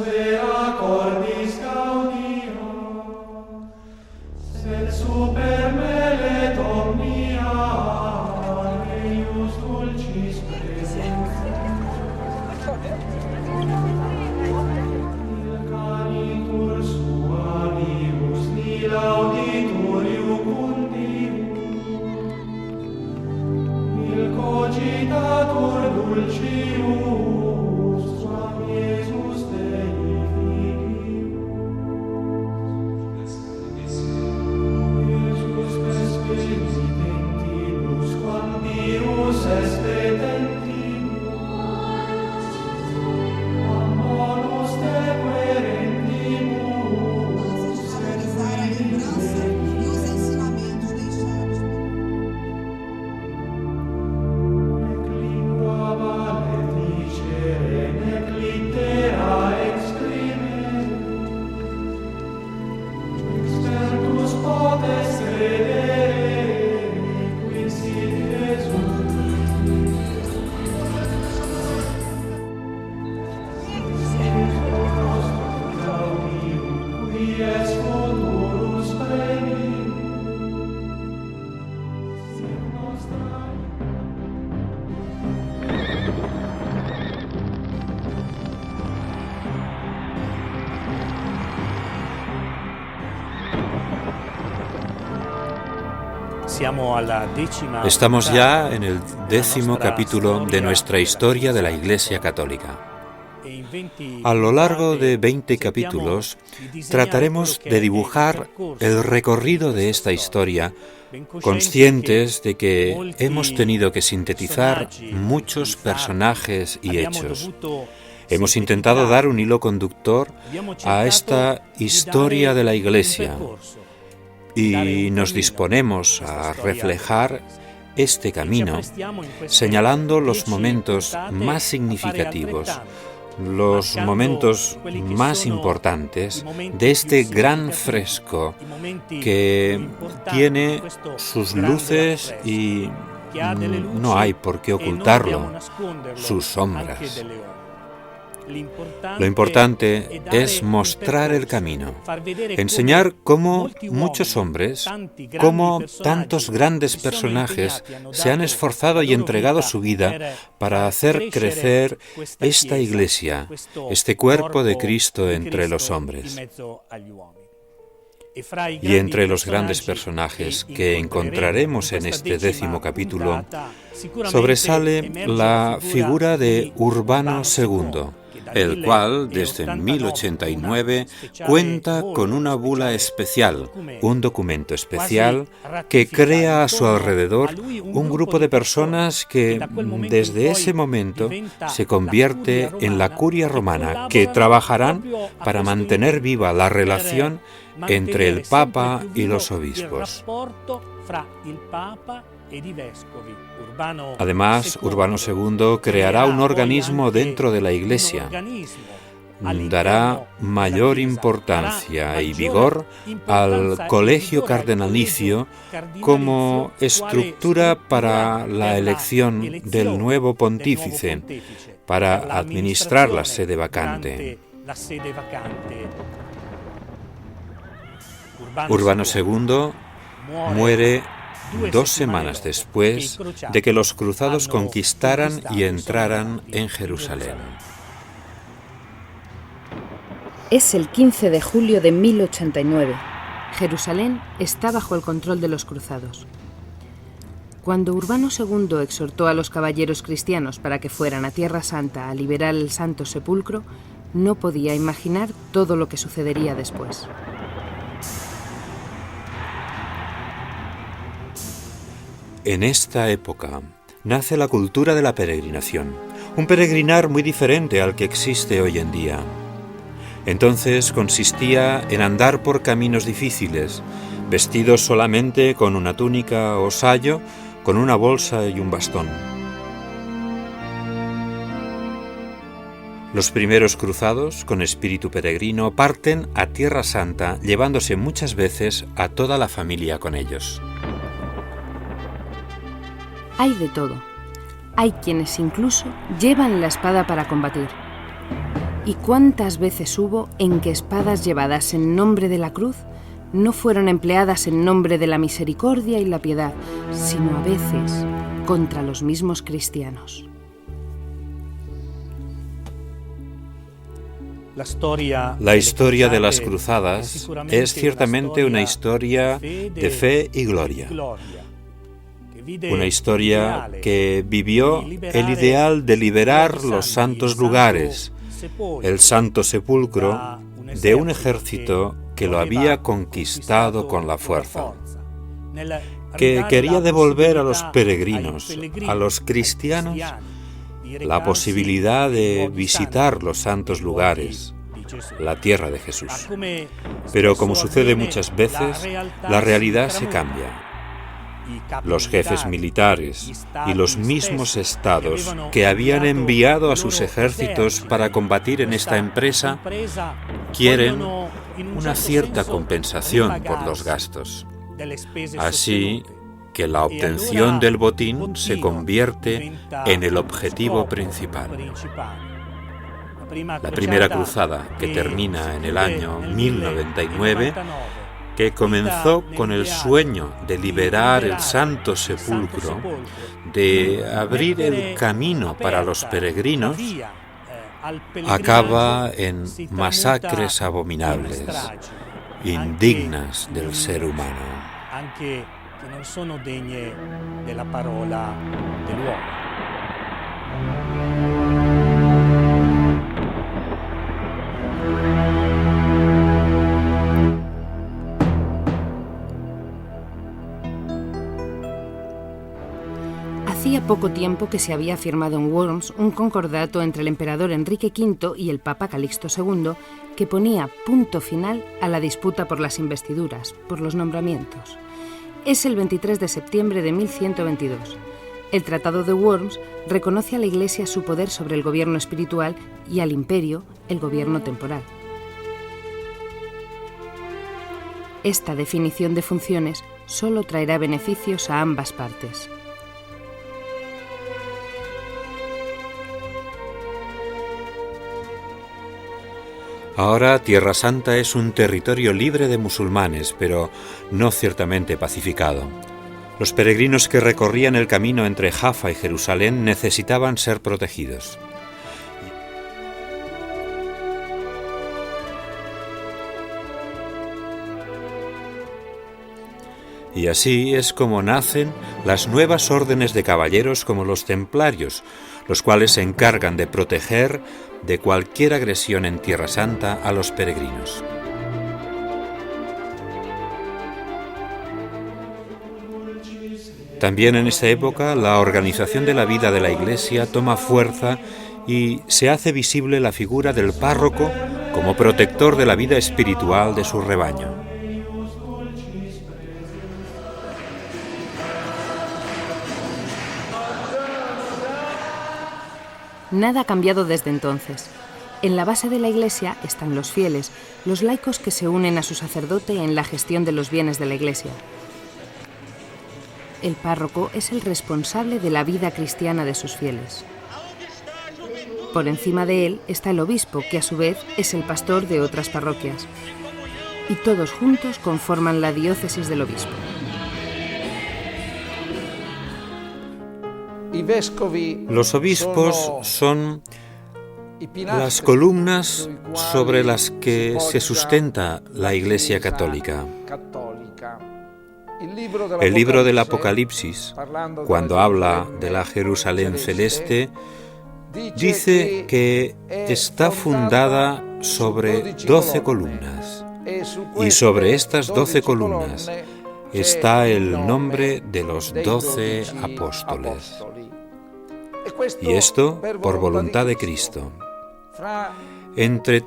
spera cordis gaudio, sed super mele omnia eius dulcis presens. Il canitur suavius, nil auditur iucundius, il cogitatur dulcius, suam Iesus Dei Filius. Iesus vespeditentibus, quam Deus est petentibus, quam bonus te querentibus, et filis E os ensinamentos deixados. nec lingua valedicere, nec littera exprimere, expertus potes credere, quid sit Jesus. Gaudium, qui est futurus premium, sit nostra. Estamos ya en el 10º capítulo de nuestra historia de la Iglesia Católica. A lo largo de 20 capítulos trataremos de dibujar el recorrido de esta historia, conscientes de que hemos tenido que sintetizar muchos personajes y hechos. Hemos intentado dar un hilo conductor a esta historia de la Iglesia y nos disponemos a reflejar este camino señalando los momentos más significativos, los momentos más importantes de este gran fresco que tiene sus luces y no hay por qué ocultarlo, sus sombras. Lo importante es mostrar el camino, enseñar cómo muchos hombres, cómo tantos grandes personajes se han esforzado y entregado su vida para hacer crecer esta Iglesia, este cuerpo de Cristo entre los hombres. Y entre los grandes personajes que encontraremos en este 10º capítulo, sobresale la figura de Urbano II, el cual, desde 1089, cuenta con una bula especial, un documento especial que crea a su alrededor un grupo de personas que, desde ese momento, se convierte en la curia romana, que trabajarán para mantener viva la relación entre el Papa y los obispos. Además, Urbano II creará un organismo dentro de la Iglesia. Dará mayor importancia y vigor al colegio cardenalicio como estructura para la elección del nuevo pontífice, para administrar la sede vacante. Urbano II muere 2 semanas después de que los cruzados conquistaran y entraran en Jerusalén. Es el 15 de julio de 1089. Jerusalén está bajo el control de los cruzados. Cuando Urbano II exhortó a los caballeros cristianos para que fueran a Tierra Santa a liberar el Santo Sepulcro, no podía imaginar todo lo que sucedería después. En esta época nace la cultura de la peregrinación, un peregrinar muy diferente al que existe hoy en día. Entonces consistía en andar por caminos difíciles, vestidos solamente con una túnica o sayo, con una bolsa y un bastón. Los primeros cruzados, con espíritu peregrino, parten a Tierra Santa, llevándose muchas veces a toda la familia con ellos. Hay de todo. Hay quienes incluso llevan la espada para combatir. ¿Y cuántas veces hubo en que espadas llevadas en nombre de la cruz no fueron empleadas en nombre de la misericordia y la piedad, sino a veces contra los mismos cristianos? La historia de las cruzadas es ciertamente una historia de fe y gloria. Una historia que vivió el ideal de liberar los santos lugares, el santo sepulcro, de un ejército que lo había conquistado con la fuerza, que quería devolver a los peregrinos, a los cristianos, la posibilidad de visitar los santos lugares, la tierra de Jesús. Pero como sucede muchas veces, la realidad se cambia. Los jefes militares y los mismos estados que habían enviado a sus ejércitos para combatir en esta empresa quieren una cierta compensación por los gastos. Así que la obtención del botín se convierte en el objetivo principal. La primera cruzada, que termina en el año 1099, que comenzó con el sueño de liberar el Santo Sepulcro, de abrir el camino para los peregrinos, acaba en masacres abominables, indignas del ser humano. Che non sono degne della parola dell'uomo. Hacía poco tiempo que se había firmado en Worms un concordato entre el emperador Enrique V y el Papa Calixto II que ponía punto final a la disputa por las investiduras, por los nombramientos. Es el 23 de septiembre de 1122. El Tratado de Worms reconoce a la Iglesia su poder sobre el gobierno espiritual y al imperio el gobierno temporal. Esta definición de funciones solo traerá beneficios a ambas partes. Ahora Tierra Santa es un territorio libre de musulmanes, pero no ciertamente pacificado. Los peregrinos que recorrían el camino entre Jaffa y Jerusalén necesitaban ser protegidos. Y así es como nacen las nuevas órdenes de caballeros como los templarios, los cuales se encargan de proteger de cualquier agresión en Tierra Santa a los peregrinos. También en esta época la organización de la vida de la Iglesia toma fuerza y se hace visible la figura del párroco como protector de la vida espiritual de su rebaño. Nada ha cambiado desde entonces. En la base de la Iglesia están los fieles, los laicos que se unen a su sacerdote en la gestión de los bienes de la Iglesia. El párroco es el responsable de la vida cristiana de sus fieles. Por encima de él está el obispo, que a su vez es el pastor de otras parroquias. Y todos juntos conforman la diócesis del obispo. Los obispos son las columnas sobre las que se sustenta la Iglesia católica. El libro del Apocalipsis, cuando habla de la Jerusalén celeste, dice que está fundada sobre 12 columnas, y sobre estas 12 columnas está el nombre de los 12 apóstoles. Y esto por voluntad de Cristo. Entre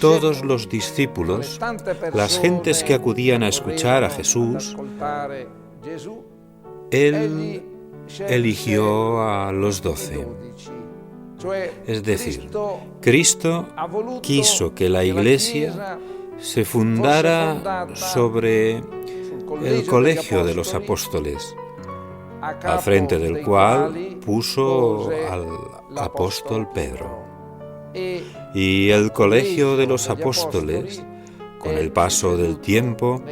todos los discípulos, las gentes que acudían a escuchar a Jesús, Él eligió a los 12. Es decir, Cristo quiso que la Iglesia se fundara sobre el colegio de los apóstoles, al frente del cual puso al apóstol Pedro. Y el colegio de los apóstoles, con el paso del tiempo,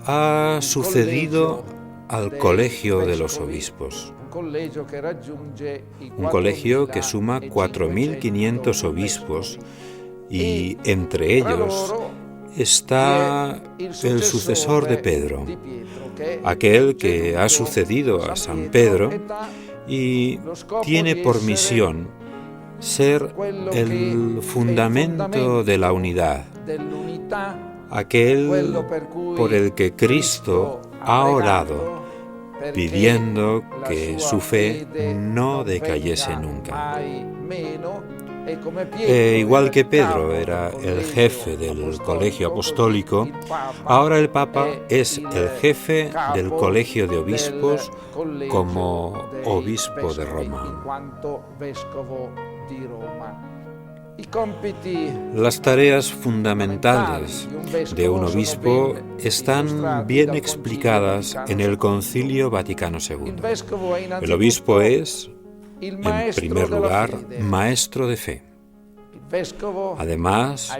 ha sucedido al colegio de los obispos. Un colegio que suma 4.500 obispos y entre ellos está el sucesor de Pedro, aquel que ha sucedido a San Pedro y tiene por misión ser el fundamento de la unidad, aquel por el que Cristo ha orado pidiendo que su fe no decayese nunca. Igual que Pedro era el jefe del colegio apostólico, ahora el Papa es el jefe del colegio de obispos como obispo de Roma. Las tareas fundamentales de un obispo están bien explicadas en el Concilio Vaticano II. El obispo es, en primer lugar, maestro de fe. Además,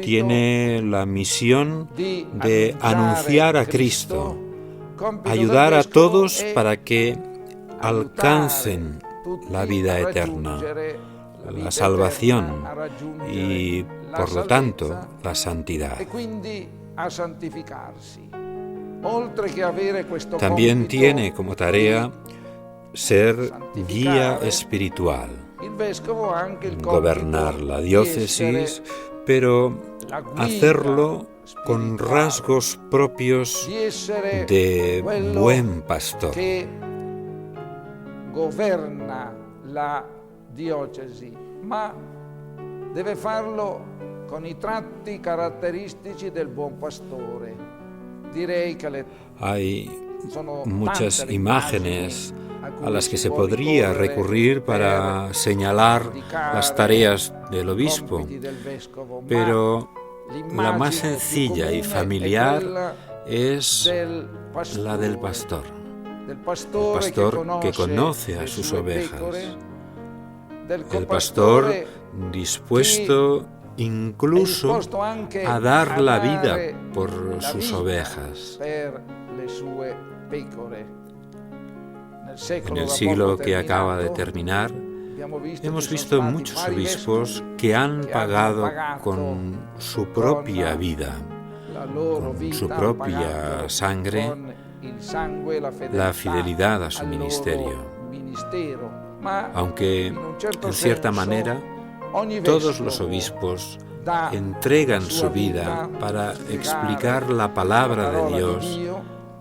tiene la misión de anunciar a Cristo, ayudar a todos para que alcancen la vida eterna, la salvación y, por lo tanto, la santidad. También tiene como tarea ser guía espiritual, gobernar la diócesis, pero hacerlo con rasgos propios de buen pastor. Governa la diocesi, ma deve farlo con i tratti caratteristici del buon pastore. Direi che Hay muchas imágenes a las que se podría recurrir para señalar las tareas del obispo, pero la más sencilla y familiar es la del pastor. El pastor que conoce a sus ovejas. El pastor dispuesto incluso a dar la vida por sus ovejas. En el siglo que acaba de terminar, hemos visto muchos obispos que han pagado con su propia vida, con su propia sangre, la fidelidad a su ministerio. Aunque, en cierta manera, todos los obispos entregan su vida para explicar la palabra de Dios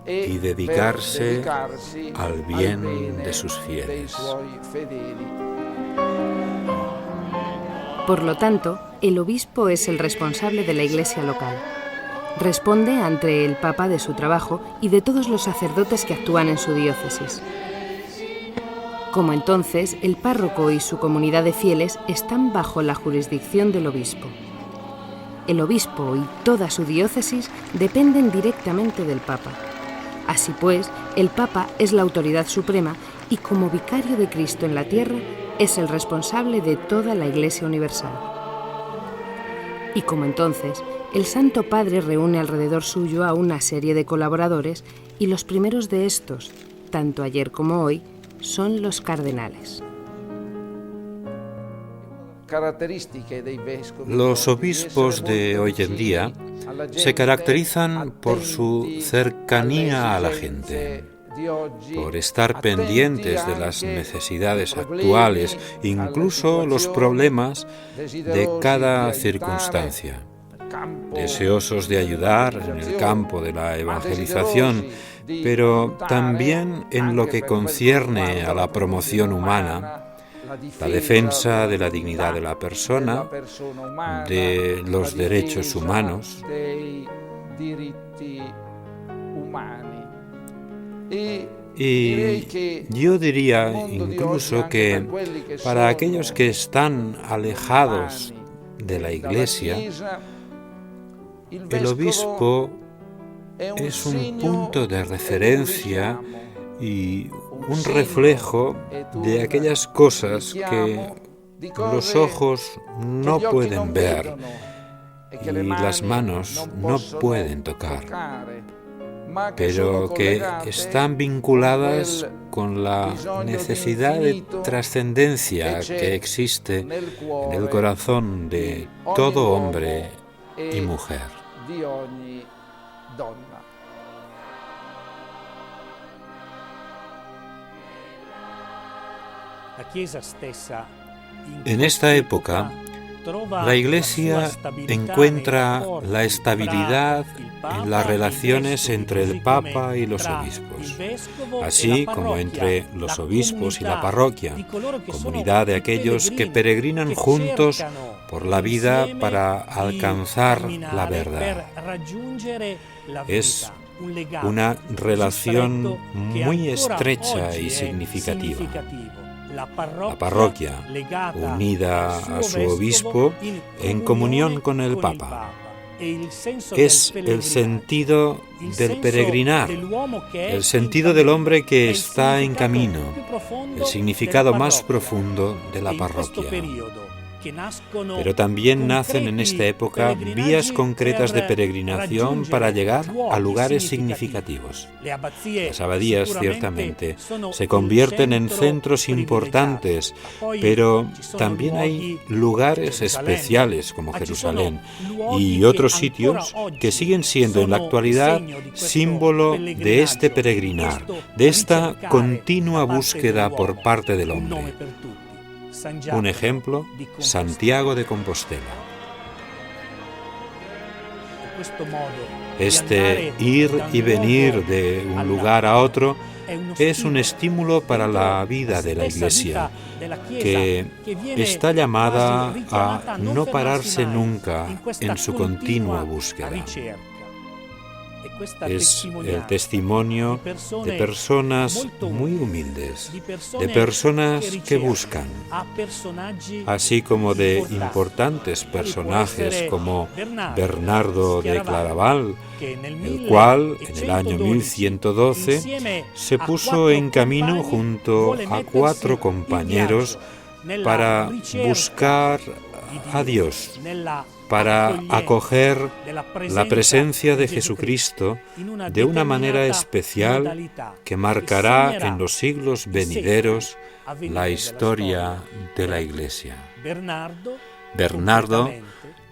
y dedicarse al bien de sus fieles. Por lo tanto, el obispo es el responsable de la iglesia local. Responde ante el Papa de su trabajo y de todos los sacerdotes que actúan en su diócesis. Como entonces, el párroco y su comunidad de fieles están bajo la jurisdicción del obispo. El obispo y toda su diócesis dependen directamente del Papa. Así pues, el Papa es la autoridad suprema y como vicario de Cristo en la tierra es el responsable de toda la Iglesia universal. Y como entonces, el Santo Padre reúne alrededor suyo a una serie de colaboradores y los primeros de estos, tanto ayer como hoy, son los cardenales. Los obispos de hoy en día se caracterizan por su cercanía a la gente, por estar pendientes de las necesidades actuales, incluso los problemas de cada circunstancia, deseosos de ayudar en el campo de la evangelización, pero también en lo que concierne a la promoción humana, la defensa de la dignidad de la persona, de los derechos humanos. Y yo diría incluso que para aquellos que están alejados de la Iglesia, el obispo es un punto de referencia y un reflejo de aquellas cosas que Los ojos no pueden ver y las manos no pueden tocar, pero que están vinculadas con la necesidad de trascendencia que existe en el corazón de todo hombre y mujer. En esta época, la Iglesia encuentra la estabilidad en las relaciones entre el Papa y los obispos, así como entre los obispos y la parroquia, comunidad de aquellos que peregrinan juntos por la vida para alcanzar la verdad. Es una relación muy estrecha y significativa. La parroquia, unida a su obispo, en comunión con el Papa. Es el sentido del peregrinar, el sentido del hombre que está en camino, el significado más profundo de la parroquia. Pero también nacen en esta época vías concretas de peregrinación para llegar a lugares significativos. Las abadías, ciertamente, se convierten en centros importantes, pero también hay lugares especiales como Jerusalén y otros sitios que siguen siendo en la actualidad símbolo de este peregrinar, de esta continua búsqueda por parte del hombre. Un ejemplo, Santiago de Compostela. Este ir y venir de un lugar a otro es un estímulo para la vida de la Iglesia, que está llamada a no pararse nunca en su continua búsqueda. Es el testimonio de personas muy humildes, de personas que buscan, así como de importantes personajes como Bernardo de Claraval, el cual en el año 1112 se puso en camino junto a 4 compañeros para buscar a Dios, para acoger la presencia de Jesucristo de una manera especial que marcará en los siglos venideros la historia de la Iglesia. Bernardo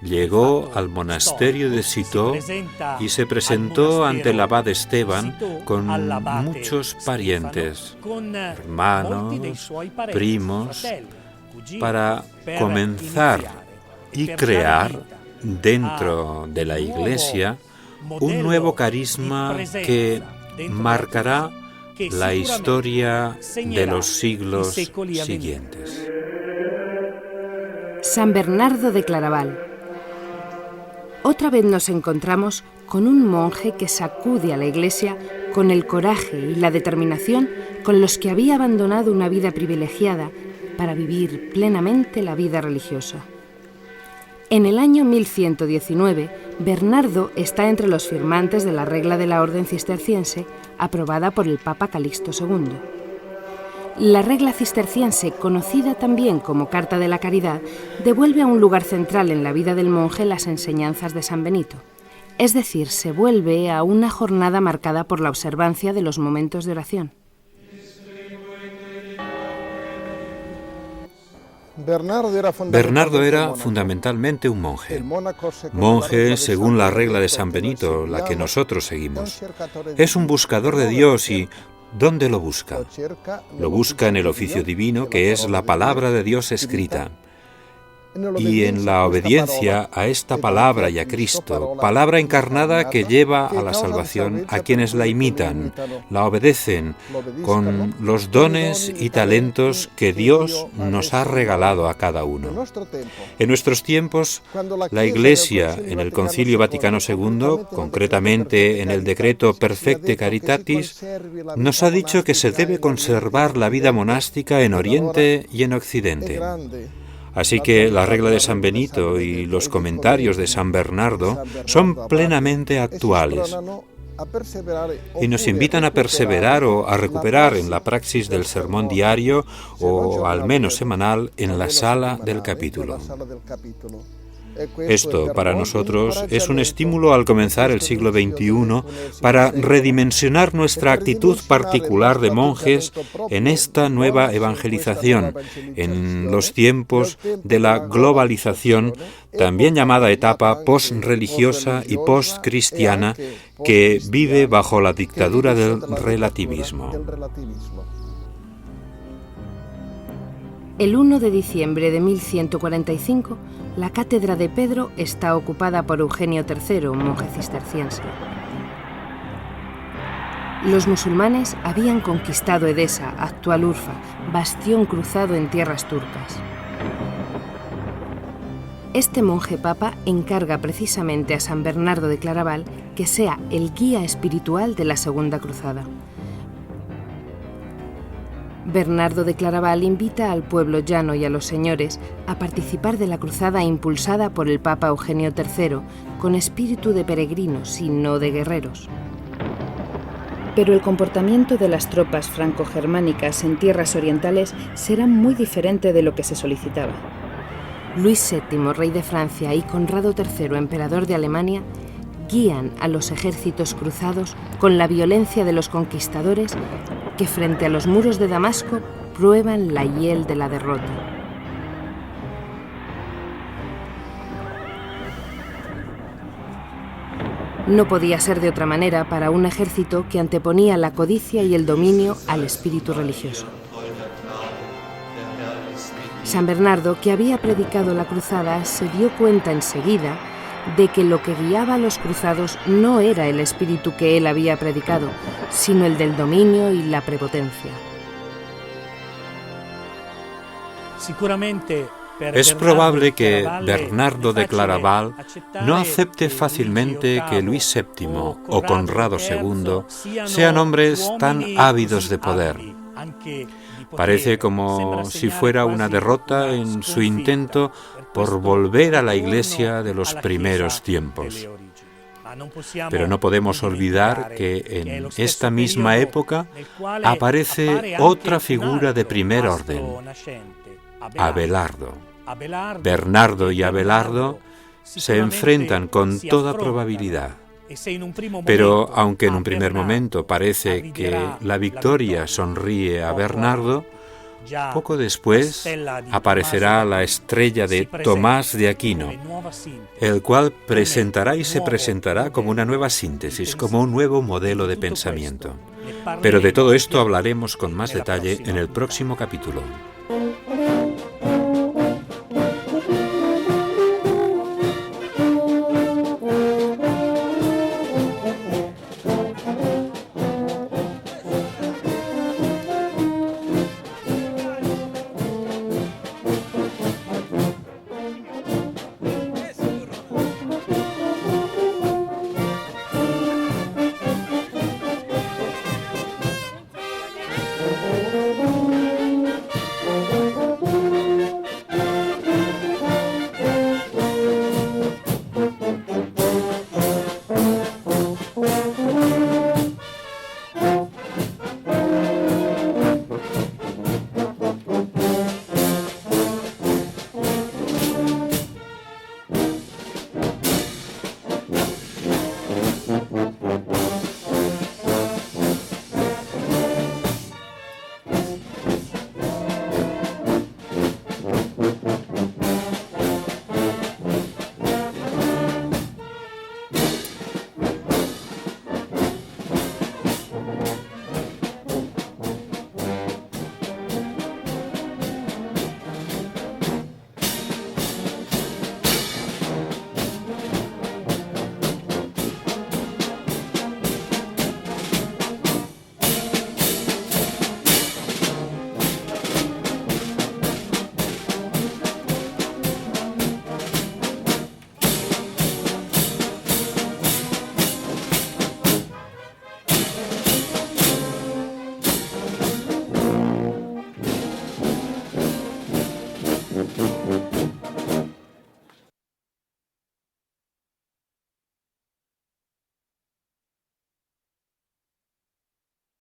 llegó al monasterio de Citeaux y se presentó ante el abad Esteban con muchos parientes, hermanos, primos, para comenzar y crear dentro de la Iglesia un nuevo carisma que marcará la historia de los siglos siguientes. San Bernardo de Claraval. Otra vez nos encontramos con un monje que sacude a la Iglesia con el coraje y la determinación con los que había abandonado una vida privilegiada para vivir plenamente la vida religiosa. En el año 1119, Bernardo está entre los firmantes de la regla de la Orden Cisterciense, aprobada por el Papa Calixto II. La regla cisterciense, conocida también como Carta de la Caridad, devuelve a un lugar central en la vida del monje las enseñanzas de San Benito. Es decir, se vuelve a una jornada marcada por la observancia de los momentos de oración. Bernardo era fundamentalmente un monje según la regla de San Benito, la que nosotros seguimos. Es un buscador de Dios y ¿dónde lo busca? Lo busca en el oficio divino, que es la palabra de Dios escrita. Y en la obediencia a esta palabra y a Cristo, palabra encarnada que lleva a la salvación a quienes la imitan, la obedecen con los dones y talentos que Dios nos ha regalado a cada uno. En nuestros tiempos, la Iglesia, en el Concilio Vaticano II, concretamente en el decreto Perfecte Caritatis, nos ha dicho que se debe conservar la vida monástica en Oriente y en Occidente. Así que la regla de San Benito y los comentarios de San Bernardo son plenamente actuales. y nos invitan a perseverar o a recuperar en la praxis del sermón diario o al menos semanal en la sala del capítulo. Esto para nosotros es un estímulo al comenzar el siglo XXI para redimensionar nuestra actitud particular de monjes en esta nueva evangelización, en los tiempos de la globalización, también llamada etapa post-religiosa y post-cristiana, que vive bajo la dictadura del relativismo. El 1 de diciembre de 1145, la cátedra de Pedro está ocupada por Eugenio III, monje cisterciense. Los musulmanes habían conquistado Edesa, actual Urfa, bastión cruzado en tierras turcas. Este monje papa encarga precisamente a San Bernardo de Claraval que sea el guía espiritual de la Segunda Cruzada. Bernardo de Claraval invita al pueblo llano y a los señores a participar de la cruzada impulsada por el Papa Eugenio III, con espíritu de peregrinos y no de guerreros. Pero el comportamiento de las tropas franco-germánicas en tierras orientales será muy diferente de lo que se solicitaba. Luis VII, rey de Francia, y Conrado III, emperador de Alemania, guían a los ejércitos cruzados con la violencia de los conquistadores que frente a los muros de Damasco prueban la hiel de la derrota. No podía ser de otra manera para un ejército que anteponía la codicia y el dominio al espíritu religioso. San Bernardo, que había predicado la cruzada, se dio cuenta enseguida de que lo que guiaba a los cruzados no era el espíritu que él había predicado, sino el del dominio y la prepotencia. Es probable que Bernardo de Claraval no acepte fácilmente que Luis VII o Conrado II sean hombres tan ávidos de poder. Parece como si fuera una derrota en su intento por volver a la Iglesia de los primeros tiempos. Pero no podemos olvidar que en esta misma época aparece otra figura de primer orden, Abelardo. Bernardo y Abelardo se enfrentan con toda probabilidad. Pero aunque en un primer momento parece que la victoria sonríe a Bernardo, poco después aparecerá la estrella de Tomás de Aquino, el cual presentará y se presentará como una nueva síntesis, como un nuevo modelo de pensamiento. Pero de todo esto hablaremos con más detalle en el próximo capítulo.